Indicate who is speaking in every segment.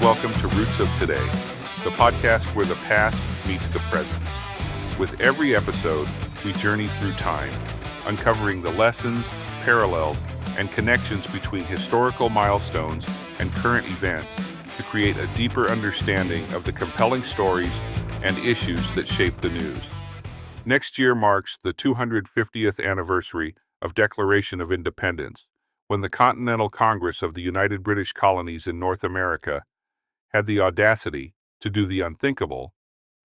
Speaker 1: welcome to Roots of Today, the podcast where the past meets the present. With every episode, we journey through time, uncovering the lessons, parallels, and connections between historical milestones and current events to create a deeper understanding of the compelling stories and issues that shape the news. Next year marks the 250th anniversary of Declaration of Independence, when the Continental Congress of the United British Colonies in North America had the audacity to do the unthinkable,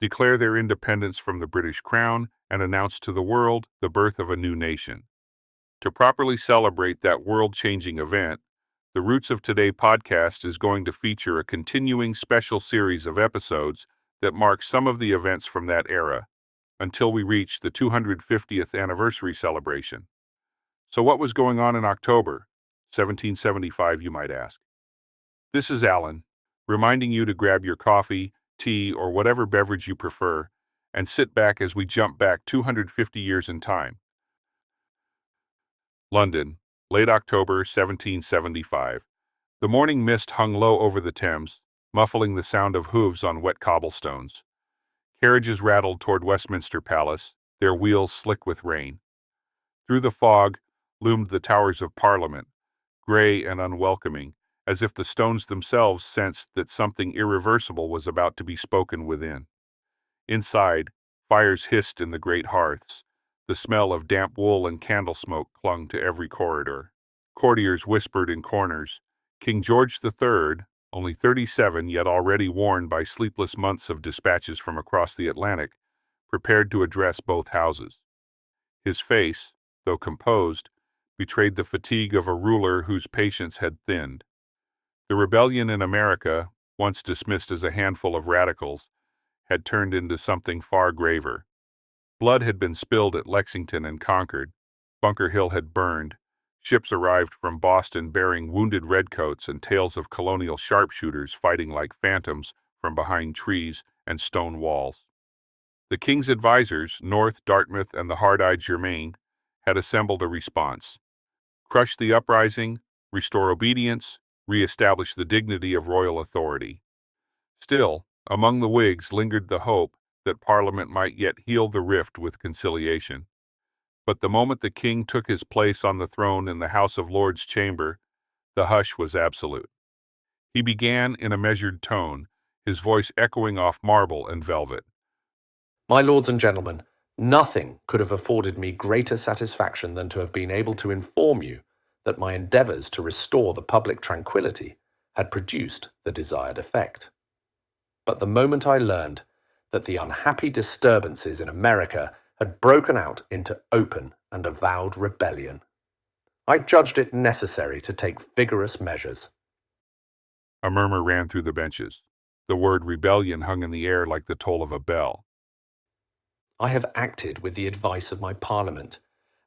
Speaker 1: declare their independence from the British Crown and announce to the world the birth of a new nation. To properly celebrate that world-changing event, the Roots of Today podcast is going to feature a continuing special series of episodes that mark some of the events from that era, until we reach the 250th anniversary celebration. So what was going on in October 1775, you might ask? This is Alan, reminding you to grab your coffee, tea, or whatever beverage you prefer, and sit back as we jump back 250 years in time. London, late October 1775. The morning mist hung low over the Thames, muffling the sound of hooves on wet cobblestones. Carriages rattled toward Westminster Palace, their wheels slick with rain. Through the fog loomed the towers of Parliament, gray and unwelcoming, as if the stones themselves sensed that something irreversible was about to be spoken within. Inside, fires hissed in the great hearths. The smell of damp wool and candle smoke clung to every corridor. Courtiers whispered in corners. King George III, only 37 yet already worn by sleepless months of dispatches from across the Atlantic, prepared to address both houses. His face, though composed, betrayed the fatigue of a ruler whose patience had thinned. The rebellion in America, once dismissed as a handful of radicals, had turned into something far graver. Blood had been spilled at Lexington and Concord. Bunker Hill had burned. Ships arrived from Boston bearing wounded redcoats and tales of colonial sharpshooters fighting like phantoms from behind trees and stone walls. The king's advisors, North, Dartmouth, and the hard-eyed Germain, had assembled a response. Crush the uprising, restore obedience, re-establish the dignity of royal authority. Still, among the Whigs lingered the hope that Parliament might yet heal the rift with conciliation. But the moment the king took his place on the throne in the House of Lords chamber, the hush was absolute. He began in a measured tone, his voice echoing off marble and velvet.
Speaker 2: My lords and gentlemen, nothing could have afforded me greater satisfaction than to have been able to inform you that my endeavours to restore the public tranquillity had produced the desired effect. But the moment I learned that the unhappy disturbances in America had broken out into open and avowed rebellion, I judged it necessary to take vigorous measures.
Speaker 1: A murmur ran through the benches. The word rebellion hung in the air like the toll of a bell.
Speaker 2: I have acted with the advice of my Parliament,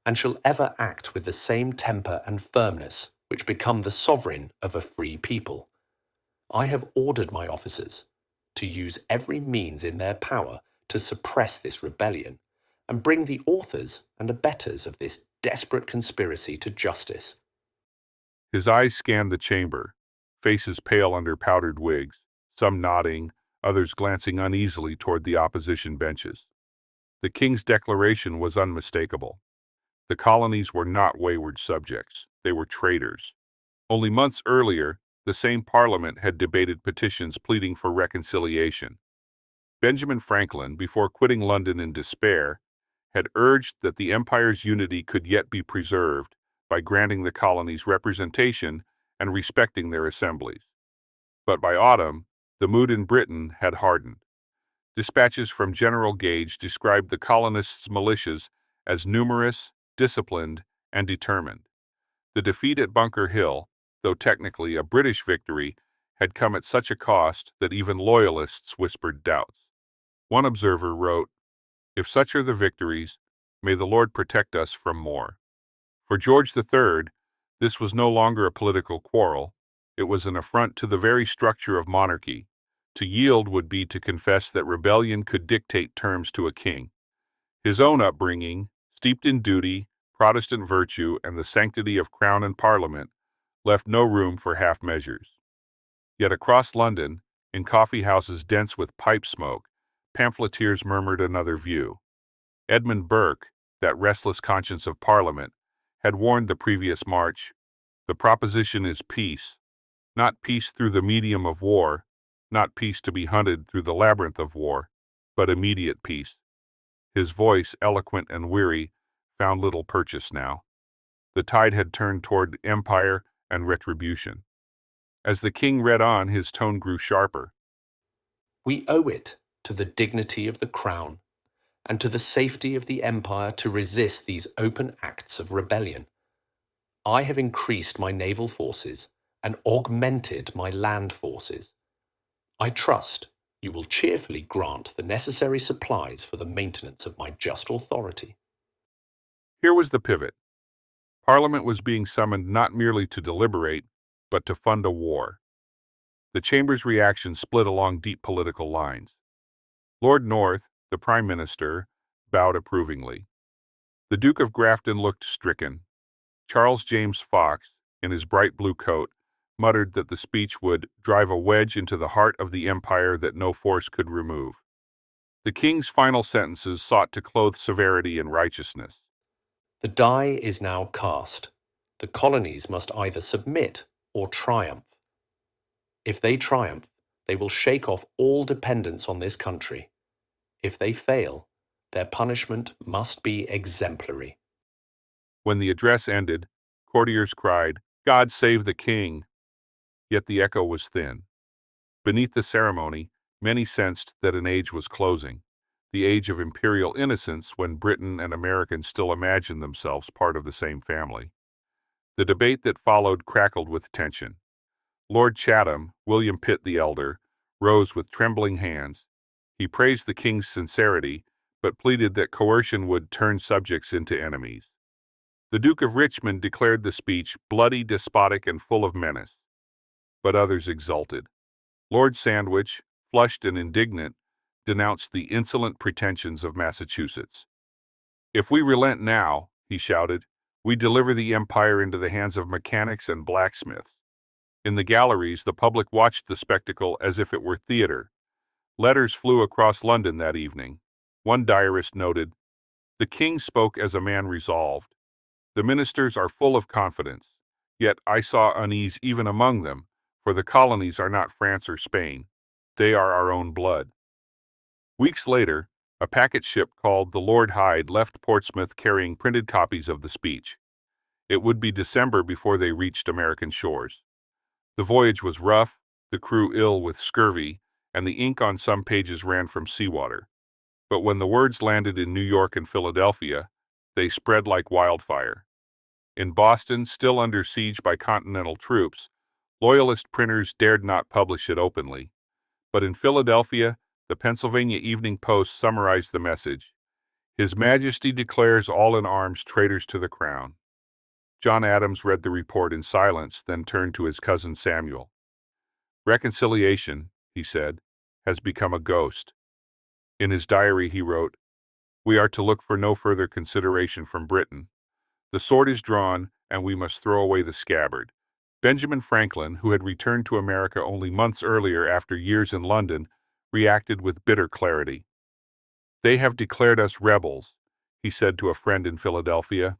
Speaker 2: and shall ever act with the same temper and firmness which become the sovereign of a free people. I have ordered my officers to use every means in their power to suppress this rebellion and bring the authors and abettors of this desperate conspiracy to justice.
Speaker 1: His eyes scanned the chamber, faces pale under powdered wigs, some nodding, others glancing uneasily toward the opposition benches. The king's declaration was unmistakable. The colonies were not wayward subjects, they were traitors. Only months earlier, the same Parliament had debated petitions pleading for reconciliation. Benjamin Franklin, before quitting London in despair, had urged that the empire's unity could yet be preserved by granting the colonies representation and respecting their assemblies. But by autumn, the mood in Britain had hardened. Dispatches from General Gage described the colonists' militias as numerous, disciplined, and determined. The defeat at Bunker Hill, though technically a British victory, had come at such a cost that even loyalists whispered doubts. One observer wrote, "If such are the victories, may the Lord protect us from more." For George III, this was no longer a political quarrel. It was an affront to the very structure of monarchy. To yield would be to confess that rebellion could dictate terms to a king. His own upbringing, steeped in duty, Protestant virtue, and the sanctity of crown and parliament, left no room for half measures. Yet across London, In coffee houses dense with pipe smoke, pamphleteers murmured another view. Edmund Burke, that restless conscience of Parliament, had warned the previous March, "The proposition is peace, not peace through the medium of war, not peace to be hunted through the labyrinth of war, but immediate peace." His voice, eloquent and weary, found little purchase now. The tide had turned toward empire and retribution. As the king read on, his tone grew sharper.
Speaker 2: We owe it to the dignity of the crown and to the safety of the empire to resist these open acts of rebellion. I have increased my naval forces and augmented my land forces. I trust you will cheerfully grant the necessary supplies for the maintenance of my just authority.
Speaker 1: Here was the pivot. Parliament was being summoned not merely to deliberate, but to fund a war. The chamber's reaction split along deep political lines. Lord North, the Prime Minister, bowed approvingly. The Duke of Grafton looked stricken. Charles James Fox, in his bright blue coat, muttered that the speech would drive a wedge into the heart of the empire that no force could remove. The king's final sentences sought to clothe severity in righteousness.
Speaker 2: The die is now cast. The colonies must either submit or triumph. If they triumph, they will shake off all dependence on this country. If they fail, their punishment must be exemplary.
Speaker 1: When the address ended, courtiers cried, "God save the king!" Yet the echo was thin. Beneath the ceremony, many sensed that an age was closing, the age of imperial innocence when Britain and America still imagined themselves part of the same family. The debate that followed crackled with tension. Lord Chatham, William Pitt the elder, rose with trembling hands. He praised the king's sincerity, but pleaded that coercion would turn subjects into enemies. The Duke of Richmond declared the speech bloody, despotic, and full of menace. But others exulted. Lord Sandwich, flushed and indignant, denounced the insolent pretensions of Massachusetts. "If we relent now," he shouted, "we deliver the empire into the hands of mechanics and blacksmiths." In the galleries, the public watched the spectacle as if it were theater. Letters flew across London that evening. One diarist noted, "The king spoke as a man resolved. The ministers are full of confidence, yet I saw unease even among them, for the colonies are not France or Spain. They are our own blood." Weeks later, a packet ship called the Lord Hyde left Portsmouth carrying printed copies of the speech. It would be December before they reached American shores. The voyage was rough, the crew ill with scurvy, and the ink on some pages ran from seawater. But when the words landed in New York and Philadelphia, they spread like wildfire. In Boston, still under siege by Continental troops, Loyalist printers dared not publish it openly. But in Philadelphia, the Pennsylvania Evening Post summarized the message. "His Majesty declares all in arms traitors to the crown." John Adams read the report in silence, then turned to his cousin Samuel. "Reconciliation," he said, "has become a ghost." In his diary he wrote, "We are to look for no further consideration from Britain. The sword is drawn, and we must throw away the scabbard." Benjamin Franklin, who had returned to America only months earlier after years in London, reacted with bitter clarity. "They have declared us rebels," he said to a friend in Philadelphia.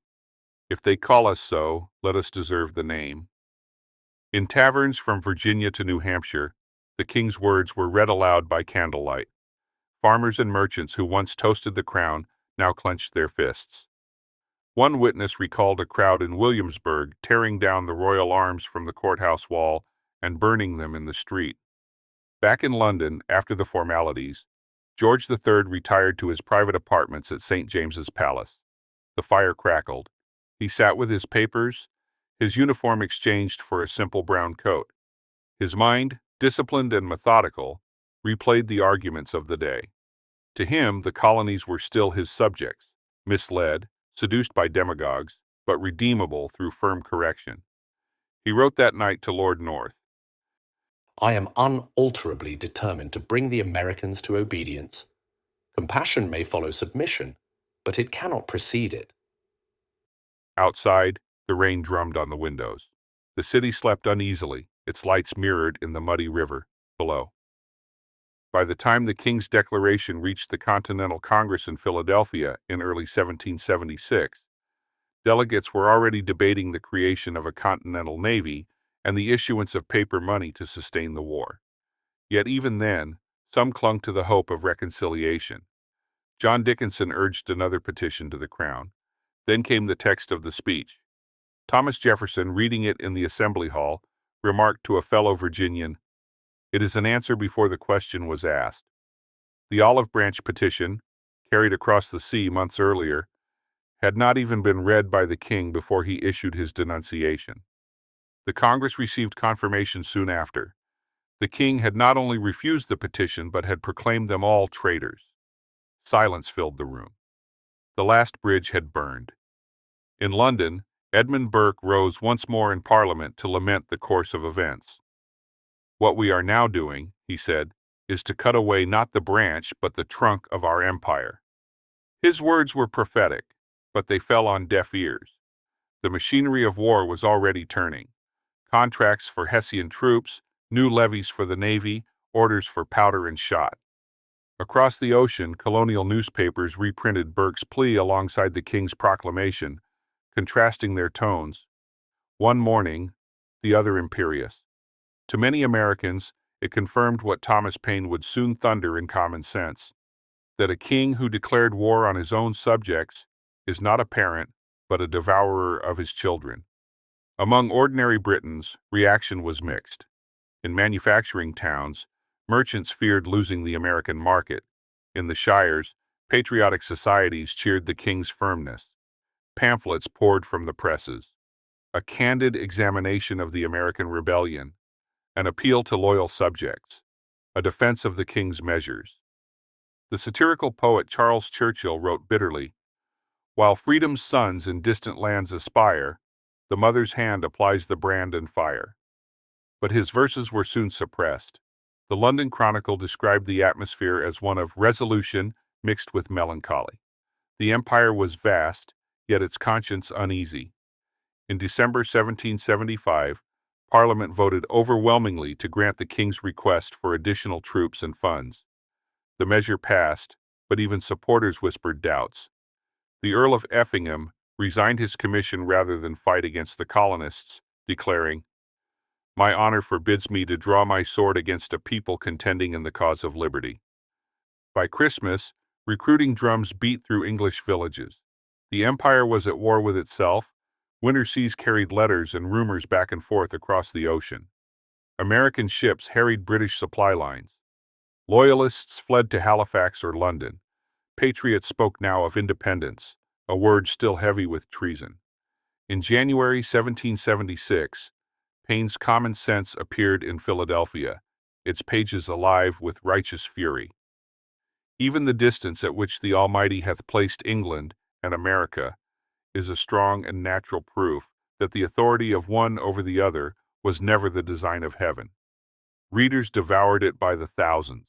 Speaker 1: "If they call us so, let us deserve the name." In taverns from Virginia to New Hampshire, the king's words were read aloud by candlelight. Farmers and merchants who once toasted the crown now clenched their fists. One witness recalled a crowd in Williamsburg tearing down the royal arms from the courthouse wall and burning them in the street. Back in London, after the formalities, George III retired to his private apartments at St. James's Palace. The fire crackled. He sat with his papers, his uniform exchanged for a simple brown coat. His mind, disciplined and methodical, replayed the arguments of the day. To him, the colonies were still his subjects, misled, seduced by demagogues, but redeemable through firm correction. He wrote that night to Lord North.
Speaker 2: I am unalterably determined to bring the Americans to obedience. Compassion may follow submission, but it cannot precede it.
Speaker 1: Outside, the rain drummed on the windows. The city slept uneasily, its lights mirrored in the muddy river below. By the time the King's Declaration reached the Continental Congress in Philadelphia in early 1776, delegates were already debating the creation of a continental navy and the issuance of paper money to sustain the war. Yet even then, some clung to the hope of reconciliation. John Dickinson urged another petition to the Crown. Then came the text of the speech. Thomas Jefferson, reading it in the Assembly Hall, remarked to a fellow Virginian, "It is an answer before the question was asked." The Olive Branch petition, carried across the sea months earlier, had not even been read by the king before he issued his denunciation. The Congress received confirmation soon after. The king had not only refused the petition but had proclaimed them all traitors. Silence filled the room. The last bridge had burned. In London, Edmund Burke rose once more in Parliament to lament the course of events. "What we are now doing," he said, "is to cut away not the branch but the trunk of our empire." His words were prophetic, but they fell on deaf ears. The machinery of war was already turning. Contracts for Hessian troops, new levies for the navy, orders for powder and shot. Across the ocean, colonial newspapers reprinted Burke's plea alongside the king's proclamation, contrasting their tones, one mourning, the other imperious. To many Americans, it confirmed what Thomas Paine would soon thunder in Common Sense, that a king who declared war on his own subjects is not a parent, but a devourer of his children. Among ordinary Britons, reaction was mixed. In manufacturing towns, merchants feared losing the American market. In the shires, patriotic societies cheered the king's firmness. Pamphlets poured from the presses. A candid examination of the American rebellion, an appeal to loyal subjects, a defense of the king's measures. The satirical poet Charles Churchill wrote bitterly, "While freedom's sons in distant lands aspire, the mother's hand applies the brand and fire." But his verses were soon suppressed. The London Chronicle described the atmosphere as one of resolution mixed with melancholy. The empire was vast, yet its conscience uneasy. In December 1775, Parliament voted overwhelmingly to grant the king's request for additional troops and funds. The measure passed, but even supporters whispered doubts. The Earl of Effingham resigned his commission rather than fight against the colonists, declaring, "My honor forbids me to draw my sword against a people contending in the cause of liberty." By Christmas, recruiting drums beat through English villages. The empire was at war with itself. Winter seas carried letters and rumors back and forth across the ocean. American ships harried British supply lines. Loyalists fled to Halifax or London. Patriots spoke now of independence, a word still heavy with treason. In January 1776, Paine's Common Sense appeared in Philadelphia, its pages alive with righteous fury. "Even the distance at which the Almighty hath placed England and America is a strong and natural proof that the authority of one over the other was never the design of heaven." Readers devoured it by the thousands.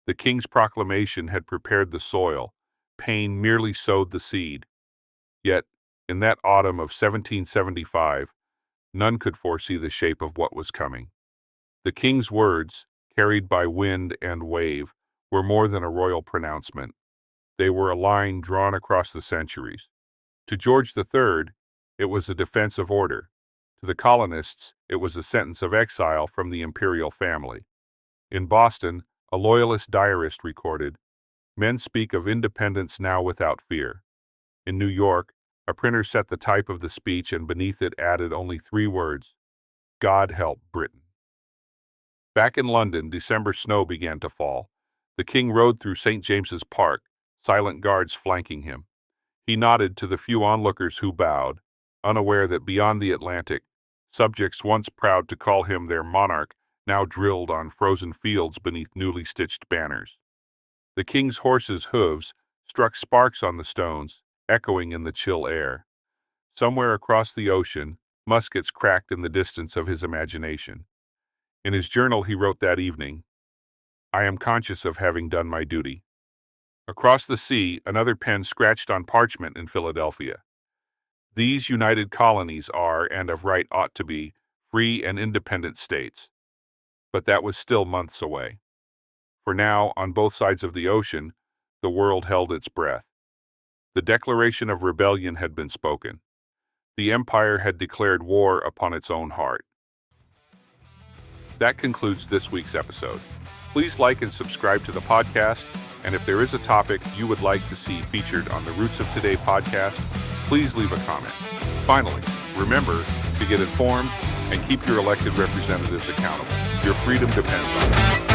Speaker 1: The king's proclamation had prepared the soil. Paine merely sowed the seed. Yet, in that autumn of 1775, none could foresee the shape of what was coming. The king's words, carried by wind and wave, were more than a royal pronouncement. They were a line drawn across the centuries. To George III, it was a defense of order. To the colonists, it was a sentence of exile from the imperial family. In Boston, a loyalist diarist recorded, "Men speak of independence now without fear." In New York, a printer set the type of the speech and beneath it added only 3 words, "God help Britain." Back in London, December snow began to fall. The king rode through St. James's Park, silent guards flanking him. He nodded to the few onlookers who bowed, unaware that beyond the Atlantic, subjects once proud to call him their monarch now drilled on frozen fields beneath newly stitched banners. The king's horses' hooves struck sparks on the stones, echoing in the chill air. Somewhere across the ocean, muskets cracked in the distance of his imagination. In his journal he wrote that evening, "I am conscious of having done my duty." Across the sea, another pen scratched on parchment in Philadelphia. "These united colonies are, and of right ought to be, free and independent states." But that was still months away. For now, on both sides of the ocean, the world held its breath. The declaration of rebellion had been spoken. The empire had declared war upon its own heart. That concludes this week's episode. Please like and subscribe to the podcast, and if there is a topic you would like to see featured on the Roots of Today podcast, please leave a comment. Finally, remember to get informed and keep your elected representatives accountable. Your freedom depends on it.